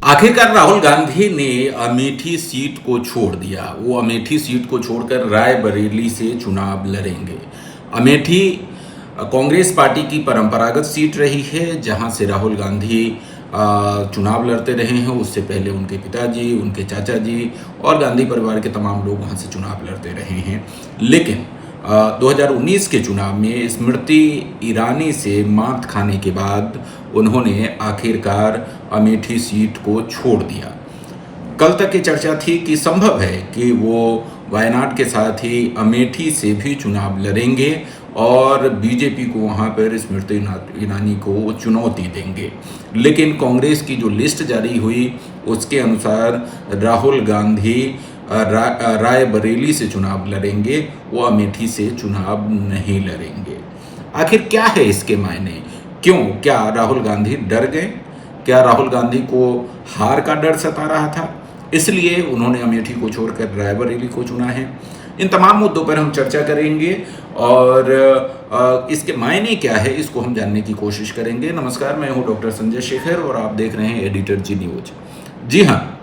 आखिरकार राहुल गांधी ने अमेठी सीट को छोड़ दिया। वो अमेठी सीट को छोड़कर रायबरेली से चुनाव लड़ेंगे। अमेठी कांग्रेस पार्टी की परंपरागत सीट रही है, जहां से राहुल गांधी चुनाव लड़ते रहे हैं। उससे पहले उनके पिताजी, उनके चाचा जी और गांधी परिवार के तमाम लोग वहां से चुनाव लड़ते रहे हैं। लेकिन 2019 के चुनाव में स्मृति ईरानी से मात खाने के बाद उन्होंने आखिरकार अमेठी सीट को छोड़ दिया। कल तक की चर्चा थी कि संभव है कि वो वायनाड के साथ ही अमेठी से भी चुनाव लड़ेंगे और बीजेपी को वहाँ पर स्मृति ईरानी को चुनौती देंगे। लेकिन कांग्रेस की जो लिस्ट जारी हुई उसके अनुसार राहुल गांधी रायबरेली से चुनाव लड़ेंगे, वो अमेठी से चुनाव नहीं लड़ेंगे। आखिर क्या है इसके मायने? क्यों? क्या राहुल गांधी डर गए? क्या राहुल गांधी को हार का डर सता रहा था, इसलिए उन्होंने अमेठी को छोड़कर रायबरेली को चुना है? इन तमाम मुद्दों पर हम चर्चा करेंगे और इसके मायने क्या है इसको हम जानने की कोशिश करेंगे। नमस्कार, मैं हूं डॉक्टर संजय शेखर और आप देख रहे हैं एडिटर जी न्यूज। जी हाँ,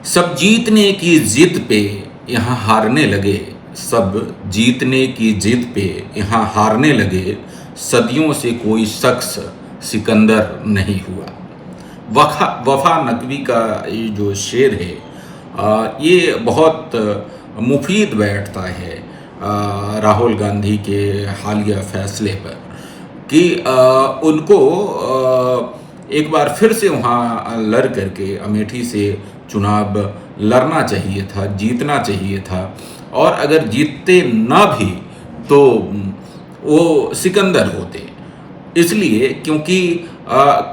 सब जीतने की जिद पे यहाँ हारने लगे, सब जीतने की जिद पे यहाँ हारने लगे, सदियों से कोई शख्स सिकंदर नहीं हुआ। वफा नकवी का ये जो शेर है ये बहुत मुफीद बैठता है राहुल गांधी के हालिया फैसले पर कि उनको एक बार फिर से वहाँ लड़ करके अमेठी से चुनाव लड़ना चाहिए था, जीतना चाहिए था। और अगर जीतते ना भी तो वो सिकंदर होते, इसलिए क्योंकि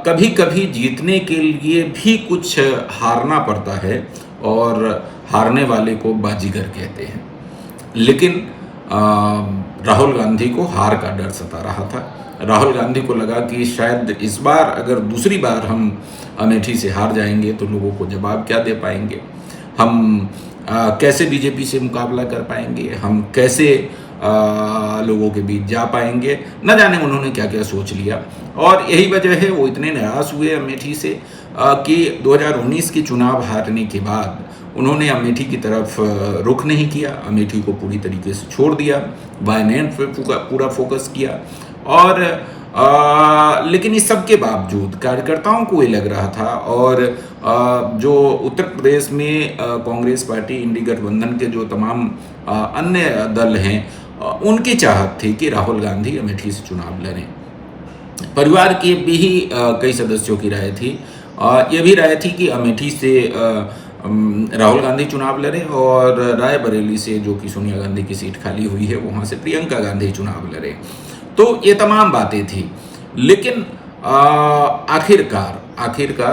कभी कभी जीतने के लिए भी कुछ हारना पड़ता है और हारने वाले को बाजीगर कहते हैं। लेकिन राहुल गांधी को हार का डर सता रहा था। राहुल गांधी को लगा कि शायद इस बार अगर दूसरी बार हम अमेठी से हार जाएंगे तो लोगों को जवाब क्या दे पाएंगे, हम कैसे बीजेपी से मुकाबला कर पाएंगे, हम कैसे लोगों के बीच जा पाएंगे। न जाने उन्होंने क्या क्या सोच लिया और यही वजह है वो इतने निराश हुए अमेठी से कि 2019 के चुनाव हारने के बाद उन्होंने अमेठी की तरफ रुख नहीं किया, अमेठी को पूरी तरीके से छोड़ दिया, वायनाड पर पूरा फोकस किया। और लेकिन इस सब के बावजूद कार्यकर्ताओं को ये लग रहा था और जो उत्तर प्रदेश में कांग्रेस पार्टी, इंडी गठबंधन के जो तमाम अन्य दल हैं उनकी चाहत थी कि राहुल गांधी अमेठी से चुनाव लड़ें। परिवार के भी कई सदस्यों की राय थी, ये भी राय थी कि अमेठी से राहुल गांधी चुनाव लड़े और रायबरेली से जो कि सोनिया गांधी की सीट खाली हुई है वहाँ से प्रियंका गांधी चुनाव लड़े। तो ये तमाम बातें थी। लेकिन आखिरकार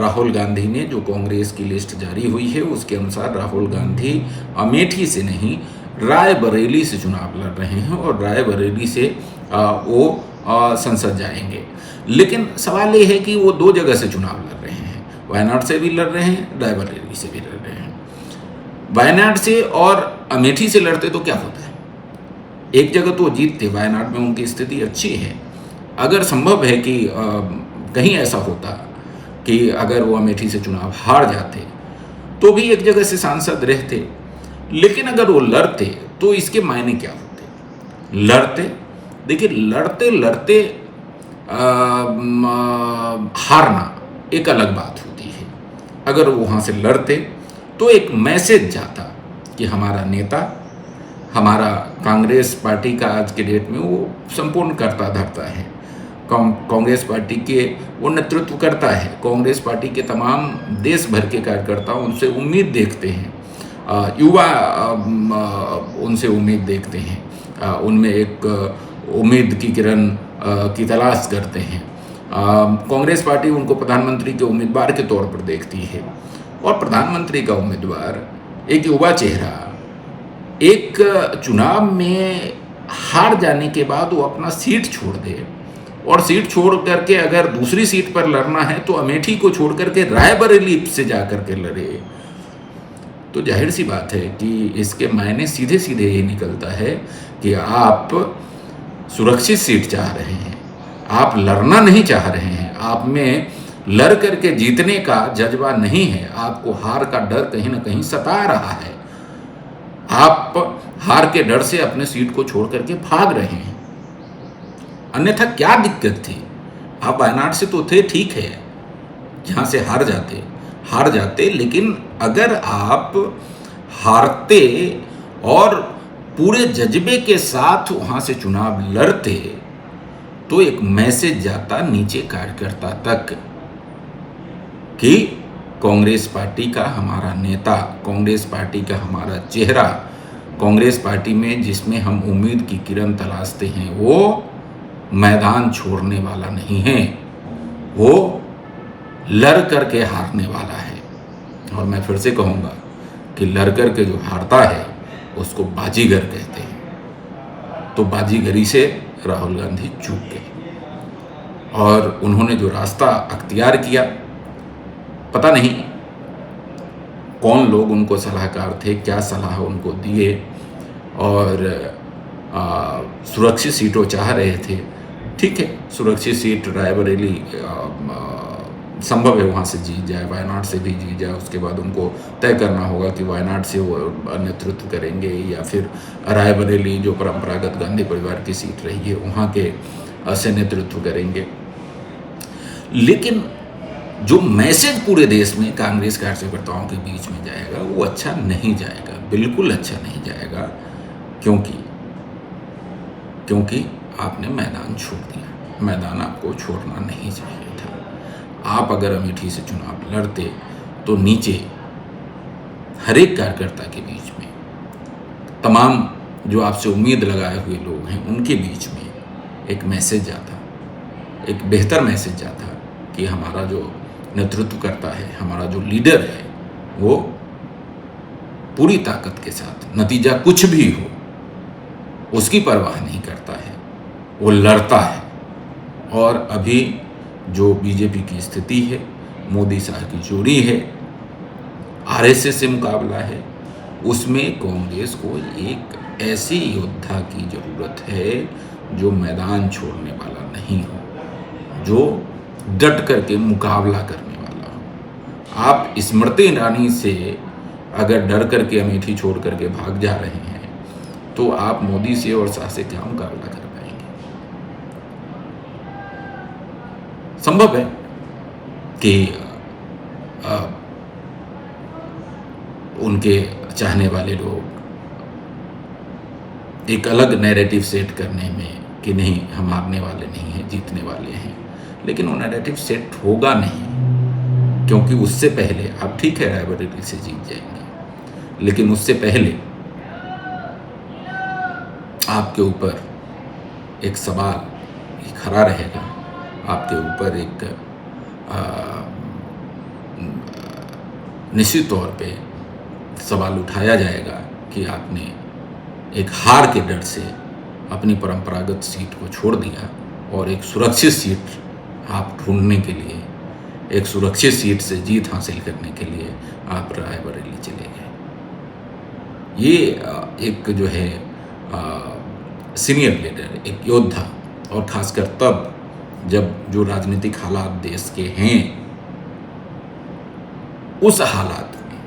राहुल गांधी ने जो कांग्रेस की लिस्ट जारी हुई है उसके अनुसार राहुल गांधी अमेठी से नहीं रायबरेली से चुनाव लड़ रहे हैं और रायबरेली से वो संसद जाएंगे। लेकिन सवाल ये है कि वो दो जगह से चुनाव लड़ रहे हैं, वायनाड से भी लड़ रहे हैं, रायबरेली से भी लड़ रहे हैं। वायनाड से और अमेठी से लड़ते तो क्या होता है, एक जगह तो जीतते, वायनाड में उनकी स्थिति अच्छी है। अगर संभव है कि कहीं ऐसा होता कि अगर वो अमेठी से चुनाव हार जाते तो भी एक जगह से सांसद रहते। लेकिन अगर वो लड़ते तो इसके मायने क्या होते? लड़ते, देखिए लड़ते लड़ते हारना एक अलग बात होती है। अगर वो वहाँ से लड़ते तो एक मैसेज जाता कि हमारा नेता, हमारा कांग्रेस पार्टी का आज के डेट में वो संपूर्ण करता धरता है, कांग्रेस पार्टी के वो नेतृत्व करता है, कांग्रेस पार्टी के तमाम देश भर के कार्यकर्ता उनसे उम्मीद देखते हैं, युवा उनसे उम्मीद देखते हैं, उनमें एक उम्मीद की किरण की तलाश करते हैं। कांग्रेस पार्टी उनको प्रधानमंत्री के उम्मीदवार के तौर पर देखती है और प्रधानमंत्री का उम्मीदवार एक युवा चेहरा एक चुनाव में हार जाने के बाद वो अपना सीट छोड़ दे और सीट छोड़ करके अगर दूसरी सीट पर लड़ना है तो अमेठी को छोड़ करके रायबरेली से जा करके लड़े, तो जाहिर सी बात है कि इसके मायने सीधे सीधे ये निकलता है कि आप सुरक्षित सीट चाह रहे हैं, आप लड़ना नहीं चाह रहे हैं, आप में लड़ करके जीतने का जज्बा नहीं है, आपको हार का डर कहीं ना कहीं सता रहा है, आप हार के डर से अपने सीट को छोड़ करके भाग रहे हैं। अन्यथा क्या दिक्कत थी? आप वायनाड से तो थे, ठीक है, जहां से हार जाते, लेकिन अगर आप हारते और पूरे जज्बे के साथ वहां से चुनाव लड़ते तो एक मैसेज जाता नीचे कार्यकर्ता तक कि कांग्रेस पार्टी का हमारा नेता, कांग्रेस पार्टी का हमारा चेहरा, कांग्रेस पार्टी में जिसमें हम उम्मीद की किरण तलाशते हैं, वो मैदान छोड़ने वाला नहीं है, वो लड़ करके हारने वाला है। और मैं फिर से कहूँगा कि लड़ करके जो हारता है उसको बाजीगर कहते हैं। तो बाजीगरी से राहुल गांधी चूक गए और उन्होंने जो रास्ता अख्तियार किया, पता नहीं कौन लोग उनको सलाहकार थे, क्या सलाह उनको दिए, और सुरक्षित सीटों चाह रहे थे। ठीक है, सुरक्षित सीट रायबरेली संभव है वहाँ से जीत जाए, वायनाड से भी जीत जाए। उसके बाद उनको तय करना होगा कि वायनाड से वो नेतृत्व करेंगे या फिर रायबरेली जो परंपरागत गांधी परिवार की सीट रही है वहाँ के से नेतृत्व करेंगे। लेकिन जो मैसेज पूरे देश में कांग्रेस कार्यकर्ताओं के बीच में जाएगा वो अच्छा नहीं जाएगा, बिल्कुल अच्छा नहीं जाएगा, क्योंकि आपने मैदान छोड़ दिया। मैदान आपको छोड़ना नहीं चाहिए था। आप अगर अमेठी से चुनाव लड़ते तो नीचे हर एक कार्यकर्ता के बीच में, तमाम जो आपसे उम्मीद लगाए हुए लोग हैं उनके बीच में एक मैसेज जाता, एक बेहतर मैसेज जाता कि हमारा जो नेतृत्व करता है, हमारा जो लीडर है, वो पूरी ताकत के साथ, नतीजा कुछ भी हो उसकी परवाह नहीं करता है, वो लड़ता है। और अभी जो बीजेपी की स्थिति है, मोदी शाह की जोड़ी है, आरएसएस से मुकाबला है, उसमें कांग्रेस को एक ऐसे योद्धा की जरूरत है जो मैदान छोड़ने वाला नहीं हो, जो डट करके मुकाबला करने वाला हो। आप स्मृति ईरानी से अगर डर करके अमेठी छोड़ करके भाग जा रहे हैं तो आप मोदी से और शाह से क्या मुकाबला कर पाएंगे? संभव है कि उनके चाहने वाले लोग एक अलग नैरेटिव सेट करने में कि नहीं, हम हारने वाले नहीं हैं, जीतने वाले हैं, लेकिन वो नैरेटिव सेट होगा नहीं, क्योंकि उससे पहले आप, ठीक है, रायबरेली से जीत जाएंगे, लेकिन उससे पहले आपके ऊपर एक सवाल खड़ा रहेगा, आपके ऊपर एक निश्चित तौर पे सवाल उठाया जाएगा कि आपने एक हार के डर से अपनी परंपरागत सीट को छोड़ दिया और एक सुरक्षित सीट आप ढूंढने के लिए, एक सुरक्षित सीट से जीत हासिल करने के लिए आप रायबरेली चले गए। ये एक जो है सीनियर लीडर, एक योद्धा, और खासकर तब जब जो राजनीतिक हालात देश के हैं, उस हालात में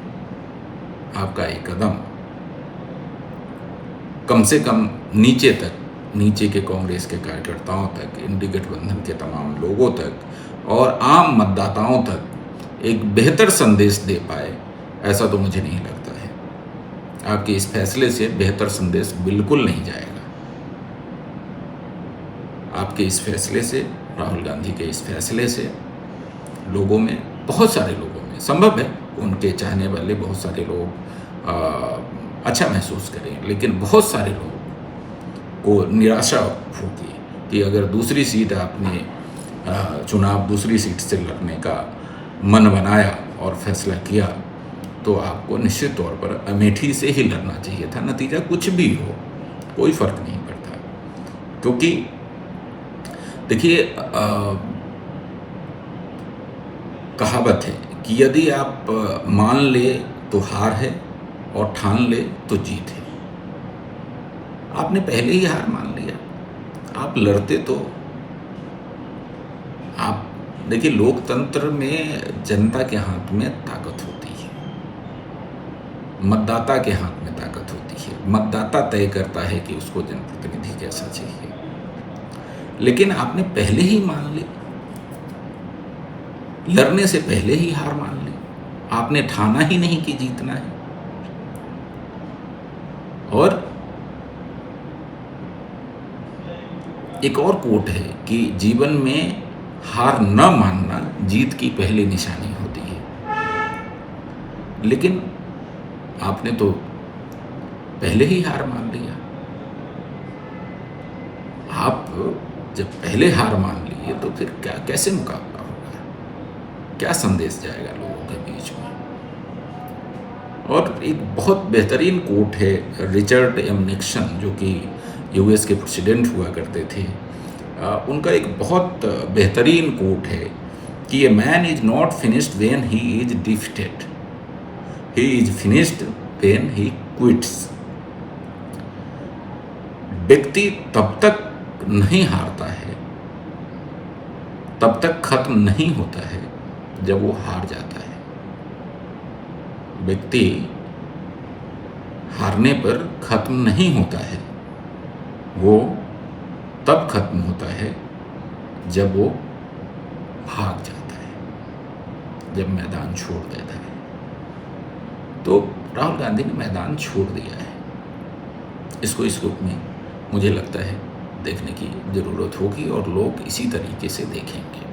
आपका एक कदम कम से कम नीचे तक, नीचे के कांग्रेस के कार्यकर्ताओं तक, इंडी गठबंधन के तमाम लोगों तक और आम मतदाताओं तक एक बेहतर संदेश दे पाए, ऐसा तो मुझे नहीं लगता है। आपके इस फैसले से बेहतर संदेश बिल्कुल नहीं जाएगा। आपके इस फैसले से, राहुल गांधी के इस फैसले से लोगों में, बहुत सारे लोगों में, संभव है उनके चाहने वाले बहुत सारे लोग अच्छा महसूस करें, लेकिन बहुत सारे लोग को निराशा होगी कि अगर दूसरी सीट आपने चुनाव दूसरी सीट से लड़ने का मन बनाया और फैसला किया तो आपको निश्चित तौर पर अमेठी से ही लड़ना चाहिए था। नतीजा कुछ भी हो, कोई फर्क नहीं पड़ता, क्योंकि देखिए कहावत है कि यदि आप मान ले तो हार है और ठान ले तो जीत है। आपने पहले ही हार मान लिया। आप लड़ते तो आप देखिए, लोकतंत्र में जनता के हाथ में ताकत होती है, मतदाता के हाथ में ताकत होती है। मतदाता तय करता है कि उसको जनप्रतिनिधि कैसा चाहिए। लेकिन आपने पहले ही मान ली, लड़ने से पहले ही हार मान ली, आपने ठाना ही नहीं कि जीतना है। और एक और कोट है कि जीवन में हार न मानना जीत की पहली निशानी होती है। लेकिन आपने तो पहले ही हार मान लिया। आप जब पहले हार मान लिए तो फिर क्या, कैसे मुकाबला होगा, क्या संदेश जाएगा लोगों के बीच में। और एक बहुत बेहतरीन कोट है रिचर्ड एम निक्सन, जो कि यूएस के प्रेसिडेंट हुआ करते थे। उनका एक बहुत बेहतरीन कोट है कि a man is not finished when he is defeated, he is finished when he quits. व्यक्ति तब तक नहीं हारता है, तब तक खत्म नहीं होता है जब वो हार जाता है। व्यक्ति हारने पर खत्म नहीं होता है, वो तब खत्म होता है जब वो भाग जाता है, जब मैदान छोड़ देता है। तो राहुल गांधी ने मैदान छोड़ दिया है। इसको इस रूप में मुझे लगता है देखने की ज़रूरत होगी और लोग इसी तरीके से देखेंगे।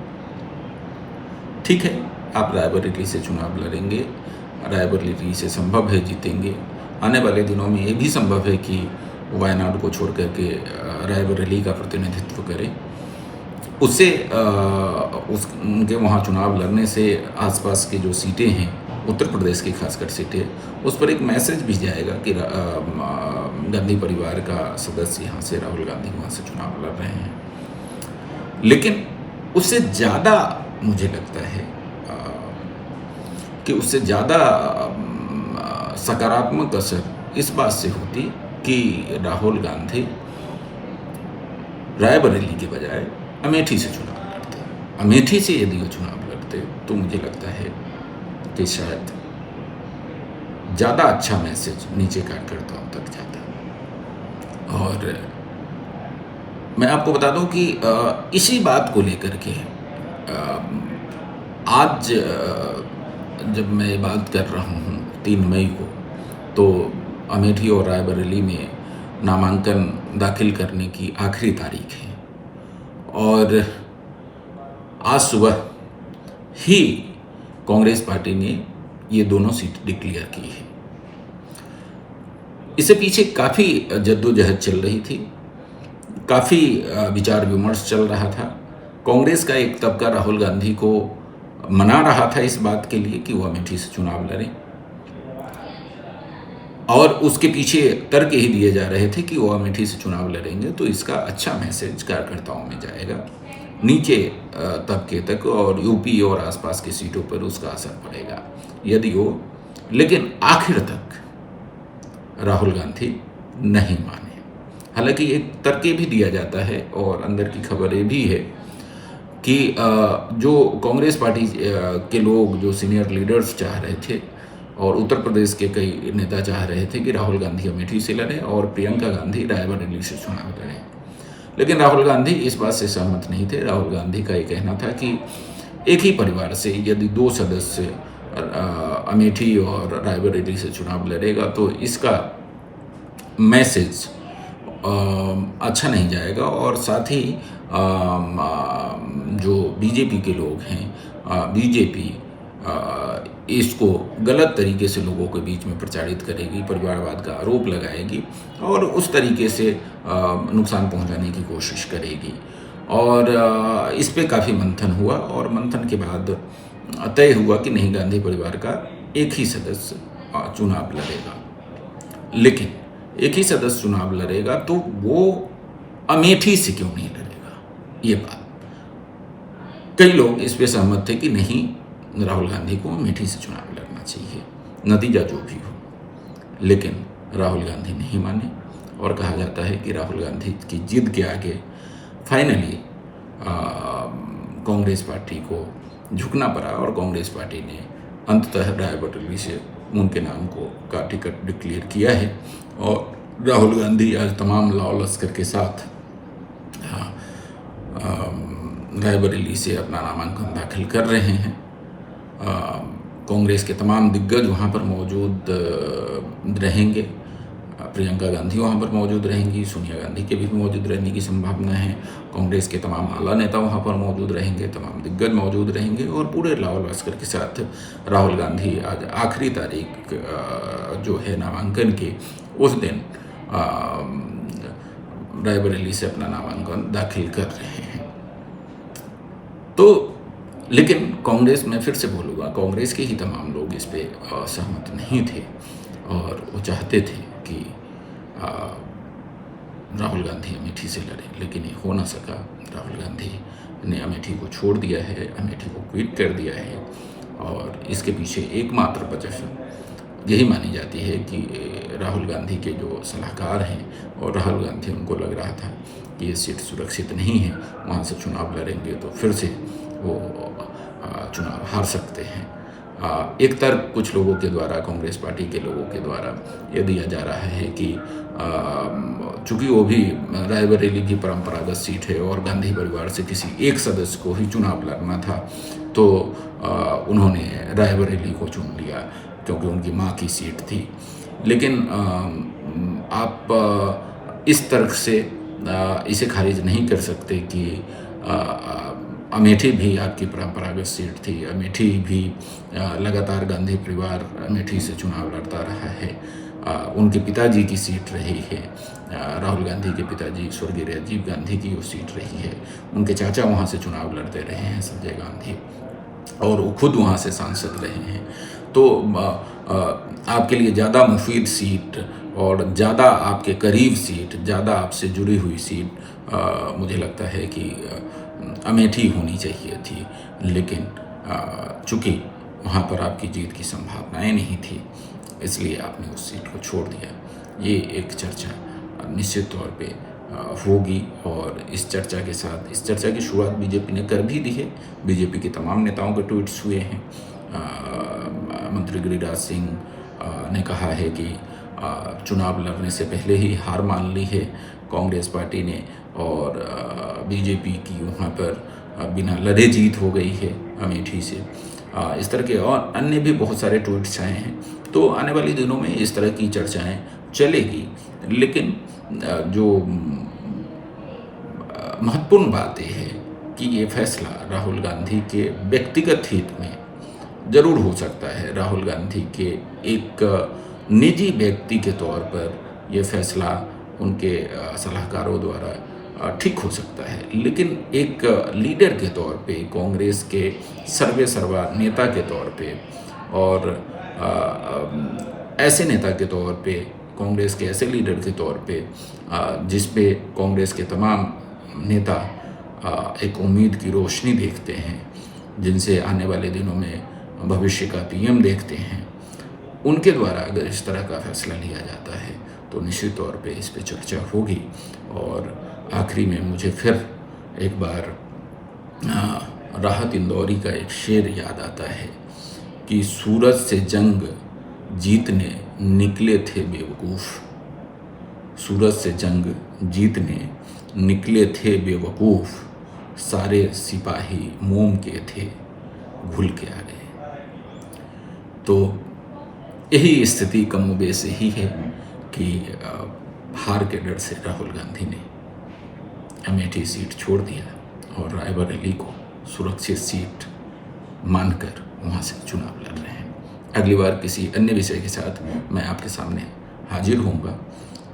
ठीक है, आप रायबरेली से चुनाव लड़ेंगे, रायबरेली से संभव है जीतेंगे। आने वाले दिनों में ये भी संभव है कि वायनाड को छोड़ करके रायबरेली का प्रतिनिधित्व करें। उससे उनके वहाँ चुनाव लड़ने से आसपास के जो सीटें हैं, उत्तर प्रदेश की खासकर सीटें, उस पर एक मैसेज भी जाएगा कि गांधी परिवार का सदस्य यहाँ से, राहुल गांधी वहाँ से चुनाव लड़ रहे हैं। लेकिन उससे ज़्यादा मुझे लगता है कि उससे ज़्यादा सकारात्मक असर इस बात से होती कि राहुल गांधी रायबरेली के बजाय अमेठी से चुनाव लड़ते। अमेठी से यदि वो चुनाव लड़ते तो मुझे लगता है कि शायद ज़्यादा अच्छा मैसेज नीचे कार्यकर्ताओं तक जाता। और मैं आपको बता दूं कि इसी बात को लेकर के आज जब मैं ये बात कर रहा हूँ 3 मई को, तो अमेठी और रायबरेली में नामांकन दाखिल करने की आखिरी तारीख है और आज सुबह ही कांग्रेस पार्टी ने ये दोनों सीट डिक्लेयर की है। इससे पीछे काफ़ी जद्दोजहद चल रही थी, काफ़ी विचार विमर्श चल रहा था। कांग्रेस का एक तबका राहुल गांधी को मना रहा था इस बात के लिए कि वो अमेठी से चुनाव लड़ें, और उसके पीछे तर्क ही दिए जा रहे थे कि वो अमेठी से चुनाव लड़ेंगे तो इसका अच्छा मैसेज कार्यकर्ताओं में जाएगा, नीचे तबके तक, और यूपी और आसपास की सीटों पर उसका असर पड़ेगा यदि वो। लेकिन आखिर तक राहुल गांधी नहीं माने। हालांकि एक तर्क भी दिया जाता है और अंदर की खबर ये भी है कि जो कांग्रेस पार्टी के लोग, जो सीनियर लीडर्स चाह रहे थे और उत्तर प्रदेश के कई नेता चाह रहे थे कि राहुल गांधी अमेठी से लड़े और प्रियंका गांधी रायबरेली से चुनाव लड़े, लेकिन राहुल गांधी इस बात से सहमत नहीं थे। राहुल गांधी का ये कहना था कि एक ही परिवार से यदि 2 सदस्य अमेठी और रायबरेली से चुनाव लड़ेगा तो इसका मैसेज अच्छा नहीं जाएगा, और साथ ही जो बीजेपी के लोग हैं, बीजेपी इसको गलत तरीके से लोगों के बीच में प्रचारित करेगी, परिवारवाद का आरोप लगाएगी और उस तरीके से नुकसान पहुंचाने की कोशिश करेगी। और इस पे काफ़ी मंथन हुआ और मंथन के बाद तय हुआ कि नहीं, गांधी परिवार का एक ही सदस्य चुनाव लड़ेगा। लेकिन एक ही सदस्य चुनाव लड़ेगा तो वो अमेठी से क्यों नहीं लड़ेगा, ये बात कई लोग इस पे सहमत थे कि नहीं, राहुल गांधी को अमेठी से चुनाव लड़ना चाहिए, नतीजा जो भी हो। लेकिन राहुल गांधी नहीं माने और कहा जाता है कि राहुल गांधी की जिद के आगे फाइनली कांग्रेस पार्टी को झुकना पड़ा और कांग्रेस पार्टी ने अंततः रायबरेली से उनके नाम का टिकट डिक्लेयर किया है और राहुल गांधी आज तमाम लाव लश्कर के साथ रायबरेली से अपना नामांकन दाखिल कर रहे हैं। कांग्रेस के तमाम दिग्गज वहाँ पर मौजूद रहेंगे। प्रियंका गांधी वहाँ पर मौजूद रहेंगी, सोनिया गांधी के भी मौजूद रहने की संभावना है। कांग्रेस के तमाम आला नेता वहाँ पर मौजूद रहेंगे, तमाम दिग्गज मौजूद रहेंगे और पूरे लाव लश्कर के साथ राहुल गांधी आज आखिरी तारीख जो है नामांकन के, उस दिन रायबरेली से अपना नामांकन दाखिल कर रहे हैं। तो लेकिन कांग्रेस, मैं फिर से बोलूँगा, कांग्रेस के ही तमाम लोग इस पे सहमत नहीं थे और वो चाहते थे कि राहुल गांधी अमेठी से लड़े, लेकिन ये हो ना सका। राहुल गांधी ने अमेठी को छोड़ दिया है, अमेठी को क्विट कर दिया है और इसके पीछे एकमात्र वजह यही मानी जाती है कि राहुल गांधी के जो सलाहकार हैं और राहुल गांधी, उनको लग रहा था कि ये सीट सुरक्षित नहीं है, वहाँ से चुनाव लड़ेंगे तो फिर से वो चुनाव हार सकते हैं। एक तर्क कुछ लोगों के द्वारा, कांग्रेस पार्टी के लोगों के द्वारा ये दिया जा रहा है कि चूँकि वो भी रायबरेली की परंपरागत सीट है और गांधी परिवार से किसी एक सदस्य को ही चुनाव लड़ना था, तो उन्होंने रायबरेली को चुन लिया क्योंकि उनकी माँ की सीट थी। लेकिन आप इस तर्क से इसे खारिज नहीं कर सकते कि अमेठी भी आपकी परंपरागत सीट थी। अमेठी भी लगातार गांधी परिवार अमेठी से चुनाव लड़ता रहा है। उनके पिताजी की सीट रही है, राहुल गांधी के पिताजी स्वर्गीय राजीव गांधी की वो सीट रही है। उनके चाचा वहाँ से चुनाव लड़ते रहे हैं, संजय गांधी, और वो खुद वहाँ से सांसद रहे हैं। तो आपके लिए ज़्यादा मुफीद सीट और ज़्यादा आपके करीब सीट, ज़्यादा आपसे जुड़ी हुई सीट मुझे लगता है कि अमेठी होनी चाहिए थी। लेकिन चूँकि वहाँ पर आपकी जीत की संभावनाएं नहीं थी, इसलिए आपने उस सीट को छोड़ दिया। ये एक चर्चा निश्चित तौर पे होगी और इस चर्चा के साथ, इस चर्चा की शुरुआत बीजेपी ने कर भी दी है। बीजेपी के तमाम नेताओं के ट्वीट्स हुए हैं। मंत्री गिरिराज सिंह ने कहा है कि चुनाव लड़ने से पहले ही हार मान ली है कांग्रेस पार्टी ने और बीजेपी की वहाँ पर बिना लड़े जीत हो गई है अमेठी से। इस तरह के और अन्य भी बहुत सारे ट्वीट्स आए हैं। तो आने वाले दिनों में इस तरह की चर्चाएं चलेगी, लेकिन जो महत्वपूर्ण बात यह है कि ये फैसला राहुल गांधी के व्यक्तिगत हित में ज़रूर हो सकता है। राहुल गांधी के एक निजी व्यक्ति के तौर पर यह फैसला उनके सलाहकारों द्वारा ठीक हो सकता है, लेकिन एक लीडर के तौर पे, कांग्रेस के सर्वा नेता के तौर पे और ऐसे नेता के तौर पे, कांग्रेस के ऐसे लीडर के तौर पे जिस पे कांग्रेस के तमाम नेता एक उम्मीद की रोशनी देखते हैं, जिनसे आने वाले दिनों में भविष्य का पीएम देखते हैं, उनके द्वारा अगर इस तरह का फैसला लिया जाता है तो निश्चित तौर पे इस पे चर्चा होगी। और आखिरी में मुझे फिर एक बार राहत इंदौरी का एक शेर याद आता है कि सूरज से जंग जीतने निकले थे बेवकूफ़, सूरज से जंग जीतने निकले थे बेवकूफ़, सारे सिपाही मोम के थे घुल के आ गए। तो यही स्थिति कमोबेश ही है कि हार के डर से राहुल गांधी ने अमेठी सीट छोड़ दिया और रायबरेली को सुरक्षित सीट मानकर वहाँ से चुनाव लड़ रहे हैं। अगली बार किसी अन्य विषय के साथ मैं आपके सामने हाजिर होऊंगा।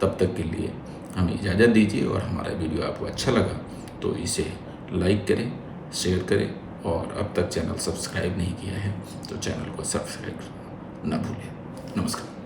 तब तक के लिए हमें इजाज़त दीजिए और हमारा वीडियो आपको अच्छा लगा तो इसे लाइक करें, शेयर करें और अब तक चैनल सब्सक्राइब नहीं किया है तो चैनल को सब्सक्राइब न भूलें। नमस्कार।